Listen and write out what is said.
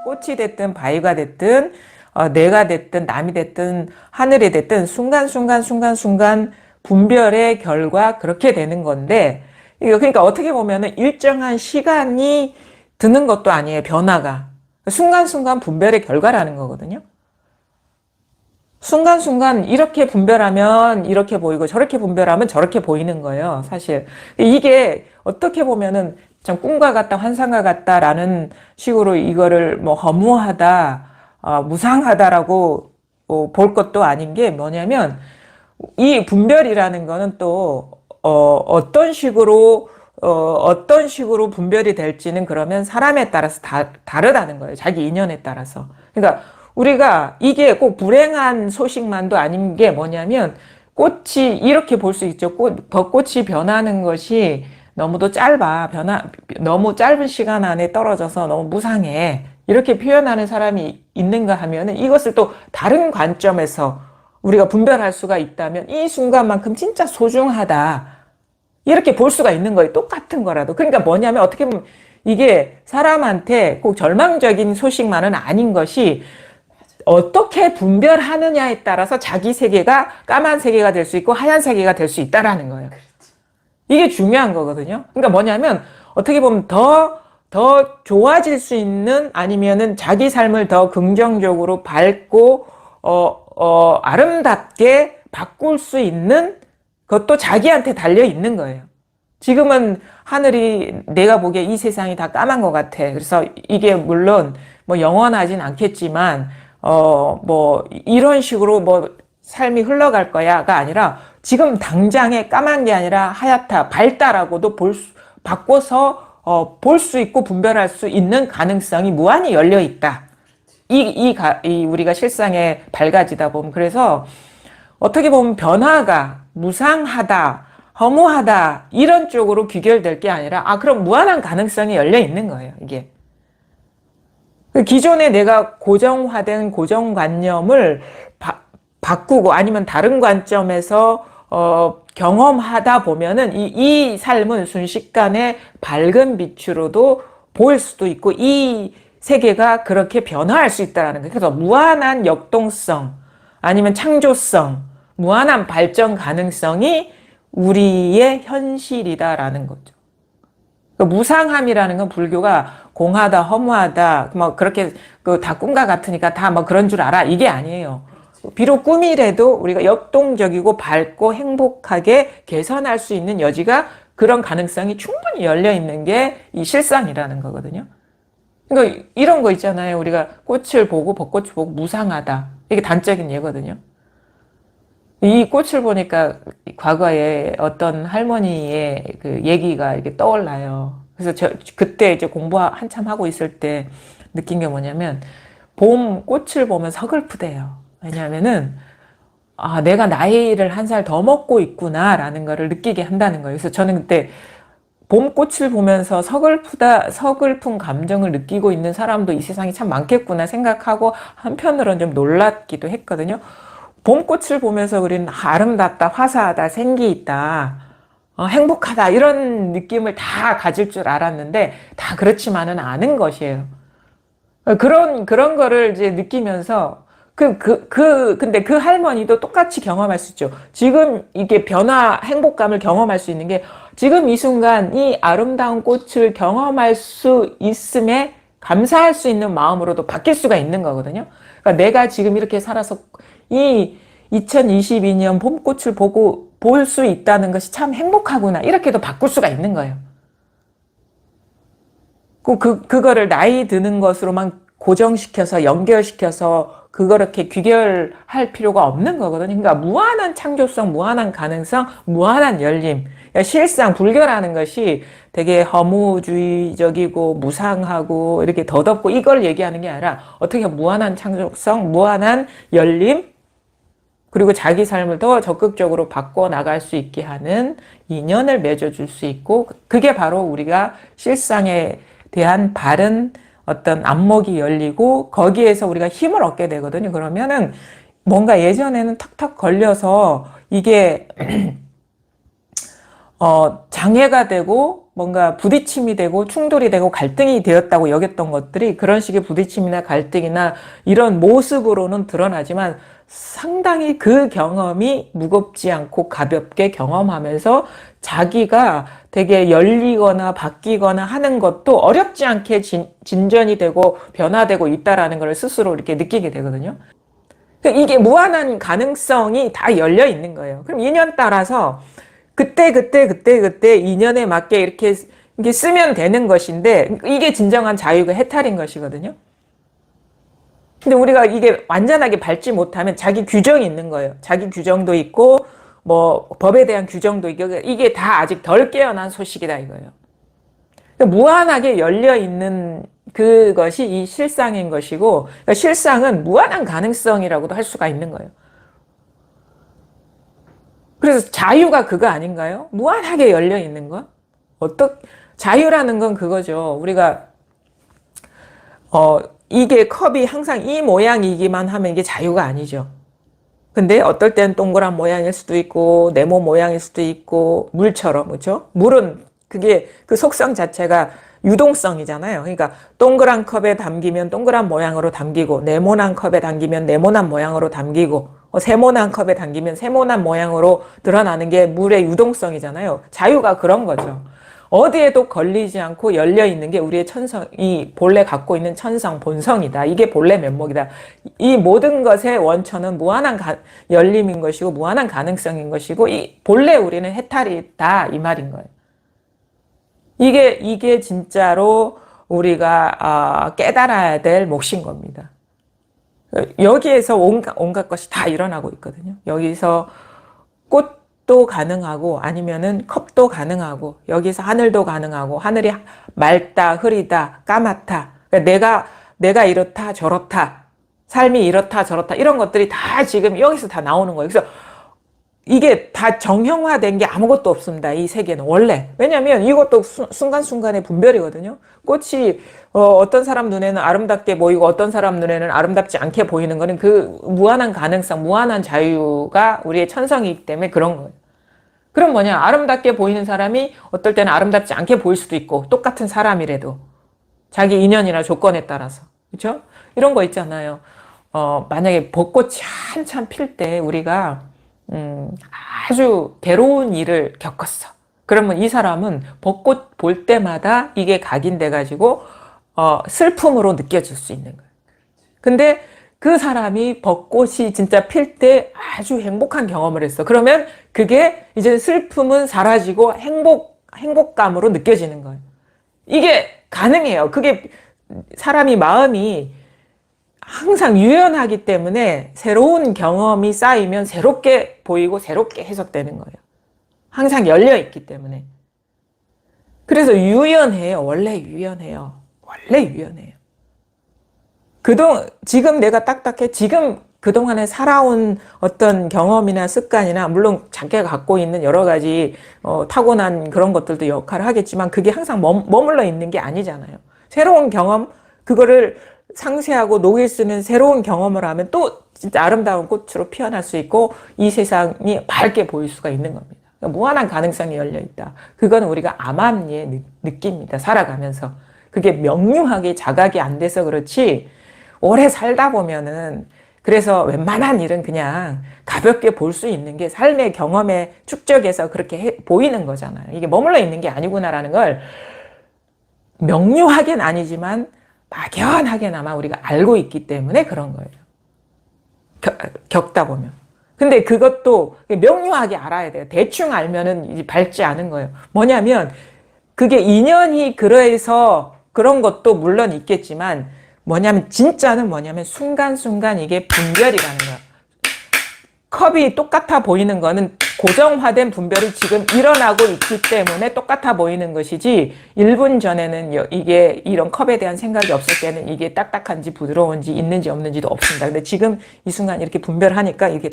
꽃이 됐든 바위가 됐든 내가 됐든 남이 됐든 하늘이 됐든 순간순간 분별의 결과 그렇게 되는 건데, 이거 그러니까 어떻게 보면은 일정한 시간이 드는 것도 아니에요. 변화가 순간순간 분별의 결과라는 거거든요. 순간순간 이렇게 분별하면 이렇게 보이고 저렇게 분별하면 저렇게 보이는 거예요, 사실. 이게 어떻게 보면은 참 꿈과 같다, 환상과 같다라는 식으로 이거를 뭐 허무하다, 무상하다라고 볼 것도 아닌 게 뭐냐면, 이 분별이라는 거는 또 어떤 식으로 분별이 될지는 그러면 사람에 따라서 다르다는 거예요. 자기 인연에 따라서. 그러니까 우리가 이게 꼭 불행한 소식만도 아닌 게 뭐냐면, 꽃이 이렇게 볼 수 있죠. 벚꽃이 변하는 것이 너무도 짧아. 너무 짧은 시간 안에 떨어져서 너무 무상해. 이렇게 표현하는 사람이 있는가 하면은, 이것을 또 다른 관점에서 우리가 분별할 수가 있다면 이 순간만큼 진짜 소중하다, 이렇게 볼 수가 있는 거예요. 똑같은 거라도. 그러니까 뭐냐면, 어떻게 보면 이게 사람한테 꼭 절망적인 소식만은 아닌 것이, 어떻게 분별하느냐에 따라서 자기 세계가 까만 세계가 될 수 있고 하얀 세계가 될 수 있다라는 거예요. 이게 중요한 거거든요. 그러니까 뭐냐면, 어떻게 보면 더 좋아질 수 있는, 아니면은 자기 삶을 더 긍정적으로 밝고 아름답게 바꿀 수 있는 것도 자기한테 달려 있는 거예요. 지금은 하늘이, 내가 보기에 이 세상이 다 까만 것 같아. 그래서 이게 물론 뭐 영원하진 않겠지만, 뭐 이런 식으로 뭐 삶이 흘러갈 거야가 아니라, 지금 당장에 까만 게 아니라 하얗다, 밝다라고도 바꿔서 볼 수 있고 분별할 수 있는 가능성이 무한히 열려 있다. 우리가 실상에 밝아지다 보면. 그래서 어떻게 보면 변화가 무상하다, 허무하다, 이런 쪽으로 귀결될 게 아니라, 그럼 무한한 가능성이 열려 있는 거예요, 이게. 기존에 내가 고정화된 고정관념을 바꾸고, 아니면 다른 관점에서 경험하다 보면은 이 삶은 순식간에 밝은 빛으로도 보일 수도 있고, 이 세계가 그렇게 변화할 수 있다는 거예요. 그래서 무한한 역동성, 아니면 창조성, 무한한 발전 가능성이 우리의 현실이다라는 거죠. 무상함이라는 건, 불교가 공하다, 허무하다, 뭐 그렇게 다 꿈과 같으니까 다 뭐 그런 줄 알아, 이게 아니에요. 비록 꿈이라도 우리가 역동적이고 밝고 행복하게 개선할 수 있는 여지가, 그런 가능성이 충분히 열려 있는 게 이 실상이라는 거거든요. 그러니까 이런 거 있잖아요. 우리가 꽃을 보고 벚꽃을 보고 무상하다, 이게 단적인 예거든요. 이 꽃을 보니까 과거에 어떤 할머니의 그 얘기가 이렇게 떠올라요. 그래서 그때 이제 공부 한참 하고 있을 때 느낀 게 뭐냐면, 봄 꽃을 보면 서글프대요. 왜냐하면은, 내가 나이를 한 살 더 먹고 있구나라는 거를 느끼게 한다는 거예요. 그래서 저는 그때 봄꽃을 보면서 서글픈 감정을 느끼고 있는 사람도 이 세상에 참 많겠구나 생각하고, 한편으로는 좀 놀랍기도 했거든요. 봄꽃을 보면서 우리는 아름답다, 화사하다, 생기 있다, 행복하다, 이런 느낌을 다 가질 줄 알았는데, 다 그렇지만은 않은 것이에요. 그런 거를 이제 느끼면서, 근데 그 할머니도 똑같이 경험할 수 있죠. 지금 이게 행복감을 경험할 수 있는 게, 지금 이 순간 이 아름다운 꽃을 경험할 수 있음에 감사할 수 있는 마음으로도 바뀔 수가 있는 거거든요. 그러니까 내가 지금 이렇게 살아서 이 2022년 봄꽃을 볼 수 있다는 것이 참 행복하구나, 이렇게도 바꿀 수가 있는 거예요. 그거를 나이 드는 것으로만 고정시켜서 연결시켜서 그렇게 귀결할 필요가 없는 거거든요. 그러니까 무한한 창조성, 무한한 가능성, 무한한 열림. 그러니까 실상 불교라는 것이 되게 허무주의적이고 무상하고 이렇게 더덥고 이걸 얘기하는 게 아니라, 어떻게 무한한 창조성, 무한한 열림, 그리고 자기 삶을 더 적극적으로 바꿔 나갈 수 있게 하는 인연을 맺어줄 수 있고, 그게 바로 우리가 실상에 대한 바른 어떤 안목이 열리고, 거기에서 우리가 힘을 얻게 되거든요. 그러면은 뭔가 예전에는 탁탁 걸려서 이게 장애가 되고 뭔가 부딪힘이 되고 충돌이 되고 갈등이 되었다고 여겼던 것들이 그런 식의 부딪힘이나 갈등이나 이런 모습으로는 드러나지만 상당히 그 경험이 무겁지 않고 가볍게 경험하면서 자기가 되게 열리거나 바뀌거나 하는 것도 어렵지 않게 진전이 되고 변화되고 있다라는 걸 스스로 이렇게 느끼게 되거든요. 그러니까 이게 무한한 가능성이 다 열려 있는 거예요. 그럼 인연 따라서 그때 인연에 맞게 이렇게 쓰면 되는 것인데 이게 진정한 자유가 해탈인 것이거든요. 근데 우리가 이게 완전하게 밟지 못하면 자기 규정이 있는 거예요. 자기 규정도 있고 뭐 법에 대한 규정도 있고 이게 다 아직 덜 깨어난 소식이다 이거예요. 그러니까 무한하게 열려 있는 그것이 이 실상인 것이고 그러니까 실상은 무한한 가능성이라고도 할 수가 있는 거예요. 그래서 자유가 그거 아닌가요? 무한하게 열려 있는 것? 자유라는 건 그거죠. 우리가 이게 컵이 항상 이 모양이기만 하면 이게 자유가 아니죠. 근데 어떨 때는 동그란 모양일 수도 있고 네모 모양일 수도 있고 물처럼 그렇죠? 물은 그게 그 속성 자체가 유동성이잖아요. 그러니까 동그란 컵에 담기면 동그란 모양으로 담기고 네모난 컵에 담기면 네모난 모양으로 담기고 세모난 컵에 담기면 세모난 모양으로 드러나는 게 물의 유동성이잖아요. 자유가 그런 거죠. 어디에도 걸리지 않고 열려 있는 게 우리의 천성이 본래 갖고 있는 천성, 본성이다. 이게 본래 면목이다. 이 모든 것의 원천은 무한한 열림인 것이고 무한한 가능성인 것이고 이 본래 우리는 해탈이다 이 말인 거예요. 이게 진짜로 우리가 깨달아야 될 몫인 겁니다. 여기에서 온갖 것이 다 일어나고 있거든요. 여기서 꽃도 가능하고 아니면은 컵도 가능하고 여기서 하늘도 가능하고 하늘이 맑다 흐리다 까맣다 내가 이렇다 저렇다 삶이 이렇다 저렇다 이런 것들이 다 지금 여기서 다 나오는 거예요. 그래서 이게 다 정형화된 게 아무것도 없습니다. 이 세계는 원래. 왜냐하면 이것도 순간순간의 분별이거든요. 꽃이 어떤 사람 눈에는 아름답게 보이고 어떤 사람 눈에는 아름답지 않게 보이는 거는 그 무한한 가능성, 무한한 자유가 우리의 천성이기 때문에 그런 거예요. 그럼 뭐냐? 아름답게 보이는 사람이 어떨 때는 아름답지 않게 보일 수도 있고 똑같은 사람이라도 자기 인연이나 조건에 따라서. 그렇죠? 이런 거 있잖아요. 만약에 벚꽃이 한참 필 때 우리가 아주 괴로운 일을 겪었어. 그러면 이 사람은 벚꽃 볼 때마다 이게 각인돼가지고 슬픔으로 느껴질 수 있는 거예요. 근데 그 사람이 벚꽃이 진짜 필 때 아주 행복한 경험을 했어. 그러면 그게 이제 슬픔은 사라지고 행복감으로 느껴지는 거예요. 이게 가능해요. 그게 사람이 마음이 항상 유연하기 때문에 새로운 경험이 쌓이면 새롭게 보이고 새롭게 해석되는 거예요. 항상 열려 있기 때문에. 그래서 유연해요. 원래 유연해요. 원래 유연해요. 지금 내가 딱딱해. 지금 그동안에 살아온 어떤 경험이나 습관이나 물론 자기가 갖고 있는 여러 가지 타고난 그런 것들도 역할을 하겠지만 그게 항상 머물러 있는 게 아니잖아요. 새로운 경험, 그거를 상쇄하고 녹일 수 있는 새로운 경험을 하면 또 진짜 아름다운 꽃으로 피어날 수 있고 이 세상이 밝게 보일 수가 있는 겁니다. 그러니까 무한한 가능성이 열려 있다. 그건 우리가 암암리에 느낍니다. 살아가면서. 그게 명료하게 자각이 안 돼서 그렇지 오래 살다 보면은 그래서 웬만한 일은 그냥 가볍게 볼 수 있는 게 삶의 경험에 축적해서 그렇게 보이는 거잖아요. 이게 머물러 있는 게 아니구나라는 걸 명료하게는 아니지만 막연하게나마 우리가 알고 있기 때문에 그런 거예요. 겪다 보면. 근데 그것도 명료하게 알아야 돼요. 대충 알면은 밝지 않은 거예요. 뭐냐면 그게 인연이 그래서 그런 것도 물론 있겠지만 진짜는 뭐냐면 순간순간 이게 분별이라는 거야. 컵이 똑같아 보이는 거는 고정화된 분별이 지금 일어나고 있기 때문에 똑같아 보이는 것이지 1분 전에는 이게 이런 컵에 대한 생각이 없을 때는 이게 딱딱한지 부드러운지 있는지 없는지도 없습니다. 근데 지금 이 순간 이렇게 분별하니까 이게